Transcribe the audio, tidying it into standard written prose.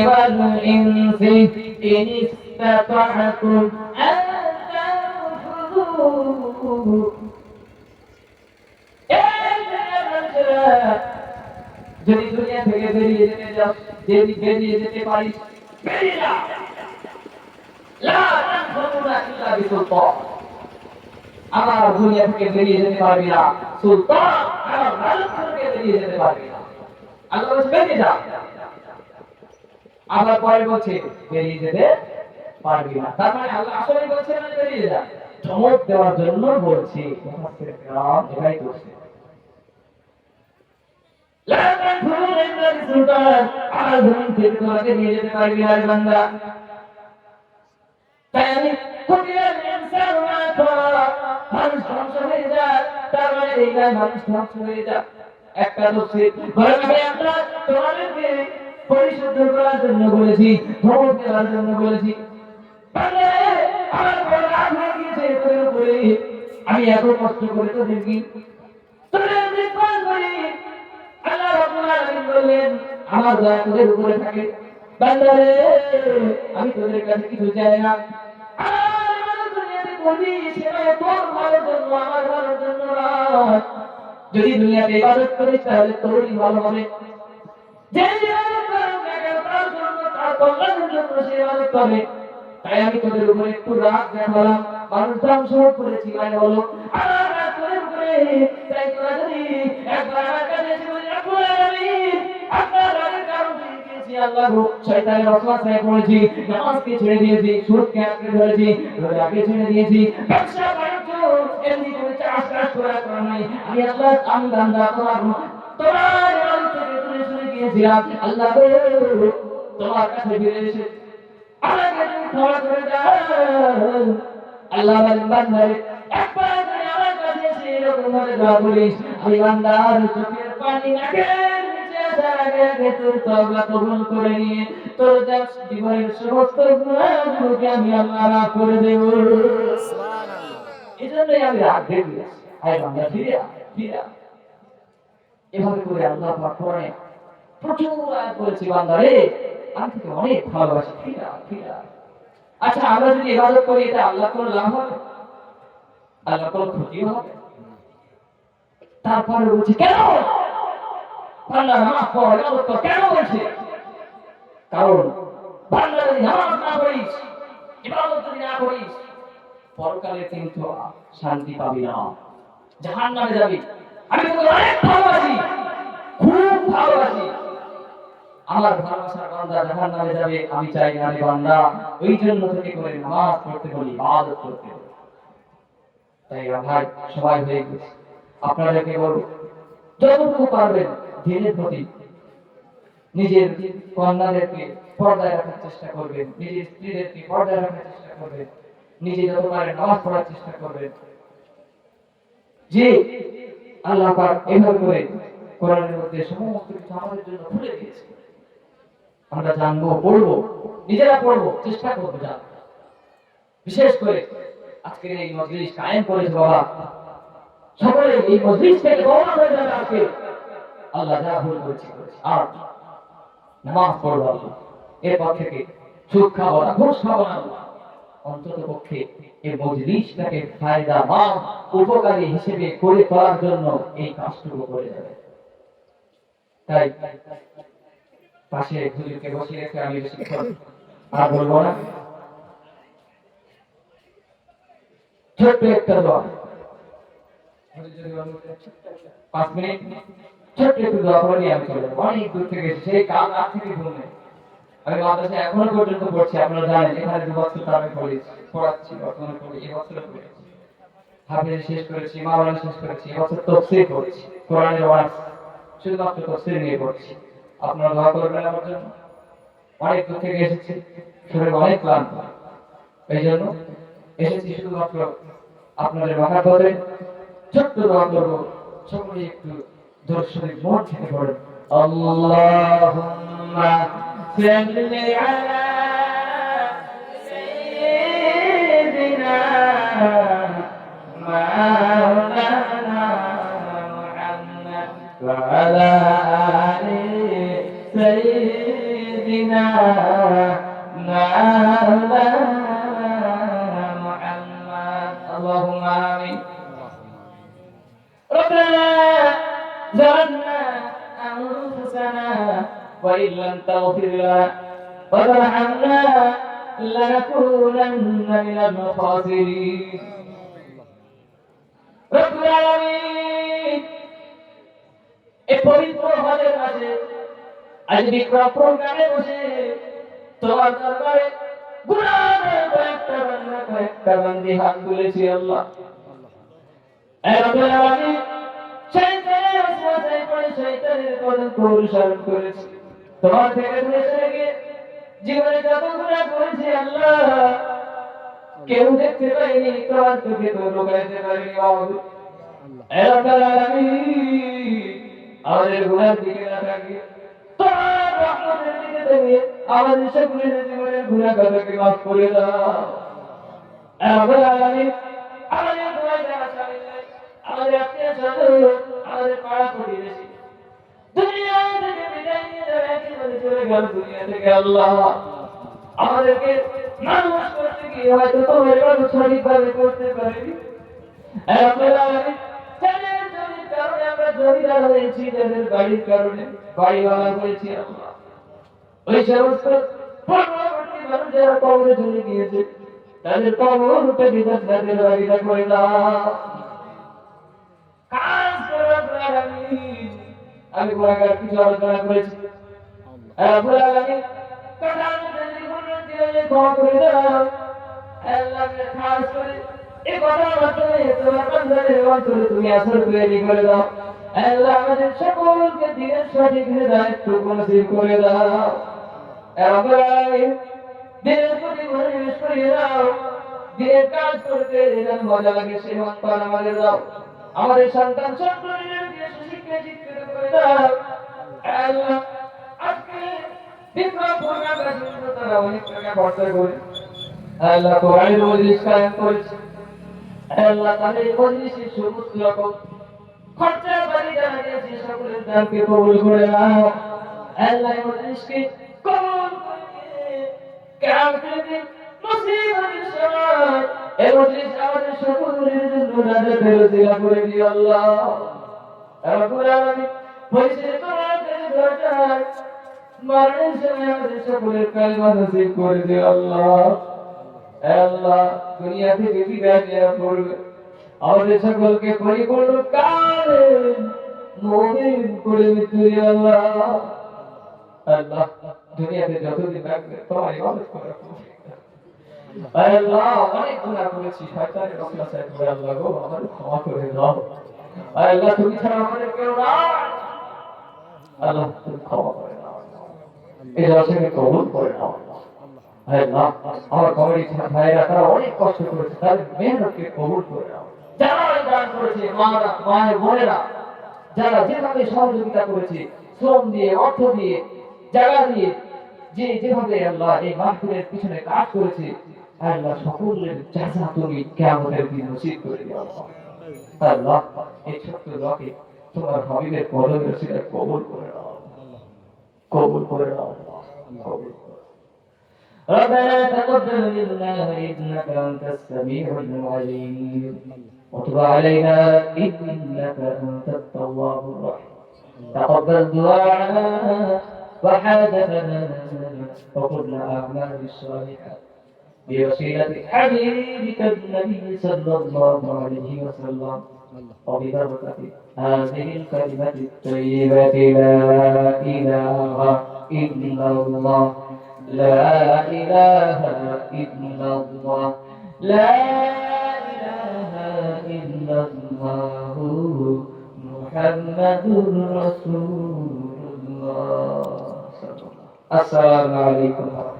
والإنس إن استطعتم أن تنفذوا যদি দুনিয়া থেকে বেরিয়ে যেতে যাও, যদি বেরিয়ে যেতে পারিস বেরিয়ে যা। লা তানফুরুনা ইল্লা বিসুলতান। আমার দুনিয়া থেকে বেরিয়ে যেতে পারবি না, সুলতান আমার মালিক থেকে বেরিয়ে যেতে পারবি না। আল্লাহ বলছে বেরিয়ে যা। আবার পরে বলছে বেরিয়ে যেতে পারবি না। তার মানে আল্লাহ আসলে বলছে না বেরিয়ে যা, ধমক দেওয়ার জন্য বলছি। এটাই করছে। লা তানফুরুনা ইল্লা বিসুলতান। আমার দুনিয়া থেকে তোমাকে নিয়ে যেতে পারবি না বান্দা। তাই আমি কুতিলাল ইনসানু মা তারা, মানুষ ধ্বংস হয়ে যায়, তার মানে এই না মানুষ ধ্বংস হয়ে যায়। একটা তফসীর বলেন আমি আপনার তোমাদেরকে পরিশুদ্ধ করার জন্য বলেছি, ধমক দেওয়ার জন্য বলেছি। বান্দারে আমার বড় রাগ হয়ে গিয়েছে তোর উপরে, আমি এত কষ্ট করে তোদেরকে তোদের নির্মাণ করি। আল্লাহ রাব্বুল আলামিন বললেন আমার দয়া তোদের উপরে থাকে। বান্দারে আমি তোদের কাছে কিছু চাই না, আমার দুনিয়াতে বলি সেটা তোর ভালোর জন্য, আমার ভালোর জন্য নয়। যদি দুনিয়াতে ইবাদত করিস তাহলে তোরই ভালো হবে। যে ইবাদত করবে না কেন তার জন্য, তার কল্যাণের জন্য সে ইবাদত করে। তাই আমি তোদের উপরে একটু রাগ দেখালাম, মানুষ ধ্বংস করেছি মানে হলো আমার রাগ তোদের উপরে। তাই তোরা যদি একবার আমার কাছে এসে বলি রব্বুল আলামিন আপনার রাগের কারণ পেয়ে গেছি আল্লাহ গো, শয়তানের ওয়াসওয়াসায় পড়েছি, নামাজকে ছেড়ে দিয়েছি, সুদকে আঁকড়ে ধরেছি, রোজাকে ছেড়ে দিয়েছি, ব্যবসা বাণিজ্য এমনি করে চাষবাস করা নাই। আমি আল্লাহ আমি বান্দা তোমার তোমার ইবাদত থেকে দূরে সরে গিয়েছিলাম। আল্লাহ গো তোমার কাছে ফিরে এসে আমাকে তুমি ক্ষমা করে দাও। আল্লাহ বান্দারে একবার যদি আমার কাছে এসে এরকম ভাবে দোয়া করিস, আমি বান্দার চোখের পানি নাকের নিচে আসার আগে আগে তোর তওবা কবুল করে নিয়ে তোর জীবনের সমস্ত গুনাহগুলোকে আমি আল্লাহ মাফ করে দেব। সুবহানাল্লাহ। এজন্যই আমি রাগ দেখি, আয় বান্দা ফিরে আয়, ফিরে আয়। এভাবে করে আল্লাহ পাক কোরআনে প্রচুর আয়াত বলেছে বান্দারে আমি তোকে অনেক ভালোবাসি, ফিরে আয়, ফিরে আয়। আচ্ছা আমরা যদি ইবাদত করি এটা আল্লাহর কোনো লাভ হবে? আল্লাহর কোনো ক্ষতি হবে? তারপরে বলছে কেন বান্দা নামাজ পড়, ইবাদত কর, কেন বলছে? কারণ বান্দা যদি নামাজ না পড়িস, ইবাদত যদি না করিস, পরকালে কিন্তু শান্তি পাবি না, জাহান্নামে যাবি। আমি তোকে অনেক ভালোবাসি, খুব ভালোবাসি, আমার ভালোবাসার বান্দা জাহান্নামে যাবে আমি চাই না রে বান্দা। ওই জন্য তোকে করে নামাজ পড়তে বলি, ইবাদত করতে বলি। তাই ভাই সবাই হয়ে গেছে, আপনাদেরকে বলবো যতটুকু পারবেন দিনের প্রতি নিজের কন্যাদেরকে পর্দায় রাখার চেষ্টা করবেন, নিজের স্ত্রীদেরকে পর্দায় রাখার চেষ্টা করবেন, নিজে যত পারেন নামাজ পড়ার চেষ্টা করবেন। যে আল্লাহ পাক এভাবে করে কোরআনের মধ্যে সমস্ত কিছু আমাদের জন্য খুলে দিয়েছে, আমরা জানবো, পড়বো, নিজেরা পড়বো, চেষ্টা করবো জানবো। বিশেষ করে আজকের এই মজলিস কায়েম করেছে বাবা, সকলে এই মজলিস থেকে বাবা হয়ে যাবে। আজকে আল্লাহ যা ভুল করেছি করেছি, আর নামাজ পড়বো, এরপর থেকে সুদ খাবো না, ঘুষ খাবো না। অন্তত পক্ষে এই মজলিসটাকে ফায়দামান উপকারী হিসেবে করে তোলার জন্য এই কাজটুকু করে যাবে। তাই পাশে হুজুরকে বসিয়ে রেখে আমি বেশিক্ষণ আর বলবো না, ছোট্ট একটা দোয়া, 5 মিনিট ছোট্ট একটু দোয়া করে নিয়ে আমি চলে যাবো। অনেক দূর থেকে সেই কাল রাত থেকে ঘুমে আমি মাদ্রাসায় এখনো পর্যন্ত পড়ছি। আপনারা জানেন এখানে 2 বছর আমি পড়াচ্ছি, বর্তমানে পড়ি, এই বছর পড়েছি, হাফেজ শেষ করেছি, মাওলানা শেষ করেছি, এবছর তাফসীর পড়ছি, কোরআনের ওয়াজ শুধুমাত্র তাফসীর নিয়ে পড়ছি। আপনারা দোয়া করবেন আমার জন্য। অনেক দূর থেকে এসেছি, শরীর অনেক ক্লান্ত, এই জন্য এসেছি শুধুমাত্র আপনাদের মহাব্বতে ছোট্ট দোয়া করবো। সকলে একটু দরুদ শরীফ মন থেকে পড়েন। আল্লাহুম্মা সাল্লি আলা সাইয়্যিদিনা মাওলানা মুহাম্মদ ওয়া আলা আলি সাইয়্যিদিনা سيدنا مولانا محمد اللهم آمين ربنا ظلمنا أنفسنا وإن لم تغفر لنا وترحمنا لنكونن من الخاسرين رب العالمين এই পবিত্র হজের মাঝে আজ বিক্রম প্রোগ্রামে বসে তোমার দরবারে গুনাহের কয়েকটা বান্দি হাত তুলেছি আল্লাহ এই রব্বুল আলামিন শয়তানের ওয়াসওয়াসায় পড়ে শয়তানের কদমকে অনুসরণ করেছি তোমার থেকে দূরে সরে গিয়ে জীবনে যত গুনাহ করেছি আল্লাহ কেউ দেখতে পায়নি তোমার চোখে তো লুকাইতে পারিনি বাবু এই রব্বুল আলামিন আমাদের গুনাহের দিকে না তাকিয়ে তোমার রহমতের দিকে তাকিয়ে আমাদের সকলের জীবনের গুনাহগুলোকে মাফ করে দাও এই রব্বুল আলামিন আমাদের দোয়া যারা শামিল নাই আমাদের আত্মীয়-স্বজন আমাদের পাড়া প্রতিবেশী দুনিয়া থেকে বিদায় নিয়ে যারা একেবারে চলে গেল দুনিয়া থেকে আল্লাহ আমাদেরকে মানুষ করতে গিয়ে হয়তো তোমার ইবাদত সঠিকভাবে করতে পারিনি এই রব্বুল আলামিন যাদের জমির কারণে আমরা জমিদার হয়েছি যাদের বাড়ির কারণে বাড়িওয়ালা হয়েছি আল্লাহ ওই সমস্ত পূর্ববর্তী মানুষ যারা কবরে চলে গিয়েছে তাদের কবরকে বিদাত তাদের বাড়িটা করে দাও কাজ করার আমি গুনাহগার কিছু আলোচনা করেছি রব্বুল আলামিন কথার মধ্যে জীবনের দিয়ে ক্ষমা করে দাও আল্লাহকে খাস করে এই কথার মাধ্যমে তোমার বান্দাদের অন্তরে তুমি আসর তৈরি করে দাও আল্লাহ আমাদের সকলকে দিনের সঠিক দায়িত্ব নসিব করে দাও রব্বুল আলামিন দিনের প্রতি মনোনিবেশ করিয়ে দাও দিনের কাজ করতে যেন মজা লাগে সেই অন্তর আমাদের দাও আমাদের সন্তান সন্ততিদের দিয়ে সুশিক্ষায় শিক্ষিত করে দাও আল্লাহ আজকে বিক্রম প্রোগ্রামটা শুনতে তারা অনেক টাকা খরচা করে আল্লাহ কোরআনের মজলিস কায়েম করেছে আল্লাহ তাদের মজলিসের সমস্ত রকম খরচা বাড়ি যারা দিয়েছে সকলের দানকে কবুল করে নাও আল্লাহ মজলিসকে কবুল করে কিয়ামতের দিন মুসিবতের সময় এই মজলিস আমাদের সকলের জন্য নাজাতের ওসিলা করে দিও আল্লাহ রব্বুল আলামিন পরিশেষে তোমার কাছে দোয়া চাই মরণের সময় আমাদের সকলের কালিমা নসিব করে দিও আল্লাহ আল্লাহ দুনিয়া থেকে বিদায় নেওয়া পড়বে আমাদের সকলকে পরিপূর্ণ কালের মুমিন করে মৃত্যু দিও আল্লাহ আল্লাহ দুনিয়াতে যতদিন থাকবে তোমার ইবাদত করার আল্লাহ অনেক গুনাহ করেছি শয়তানের ওয়াসওয়াসায় পড়ে আল্লাহ গো আমাদের ক্ষমা করে দাও আল্লাহ তুমি ছাড়া আমাদের কেউ নাই আল্লাহ তুমি ক্ষমা করে দাও এই দর্শনকে কবুল করে নাও আল্লাহ আমার কমিটি ভাইরা তারা অনেক কষ্ট করেছে তাদের মেহনতকে কবুল করে নাও যারা দান করেছে মারা মায়ের বোনেরা যারা যেভাবে সহযোগিতা করেছে শ্রম দিয়ে অর্থ দিয়ে জায়গা দিয়ে যে যেভাবে আল্লাহ এই মাহফিলের পিছনে কাজ করেছে আল্লাহ সকলের জাযা তুমি কিয়ামতের দিন নসিব করে দিও আল্লাহ এই ছোট্ট লোকে তোমার হাবিবের কদমের সিরা কবুল করে নাও কবুল করে নাও কবুল ربنا تقبل منا إنك أنت السميع العليم وتب علينا إنك أنت التواب الرحيم تقبل دعاءنا وحاجتنا وكل أعمال الصالحات بوسيلة حبيبك النبي صلى الله عليه وسلم وببركة هذه الكلمة الطيبة لا إله إلا الله لا إله إلا الله لا إله إلا الله محمد رسول الله السلام عليكم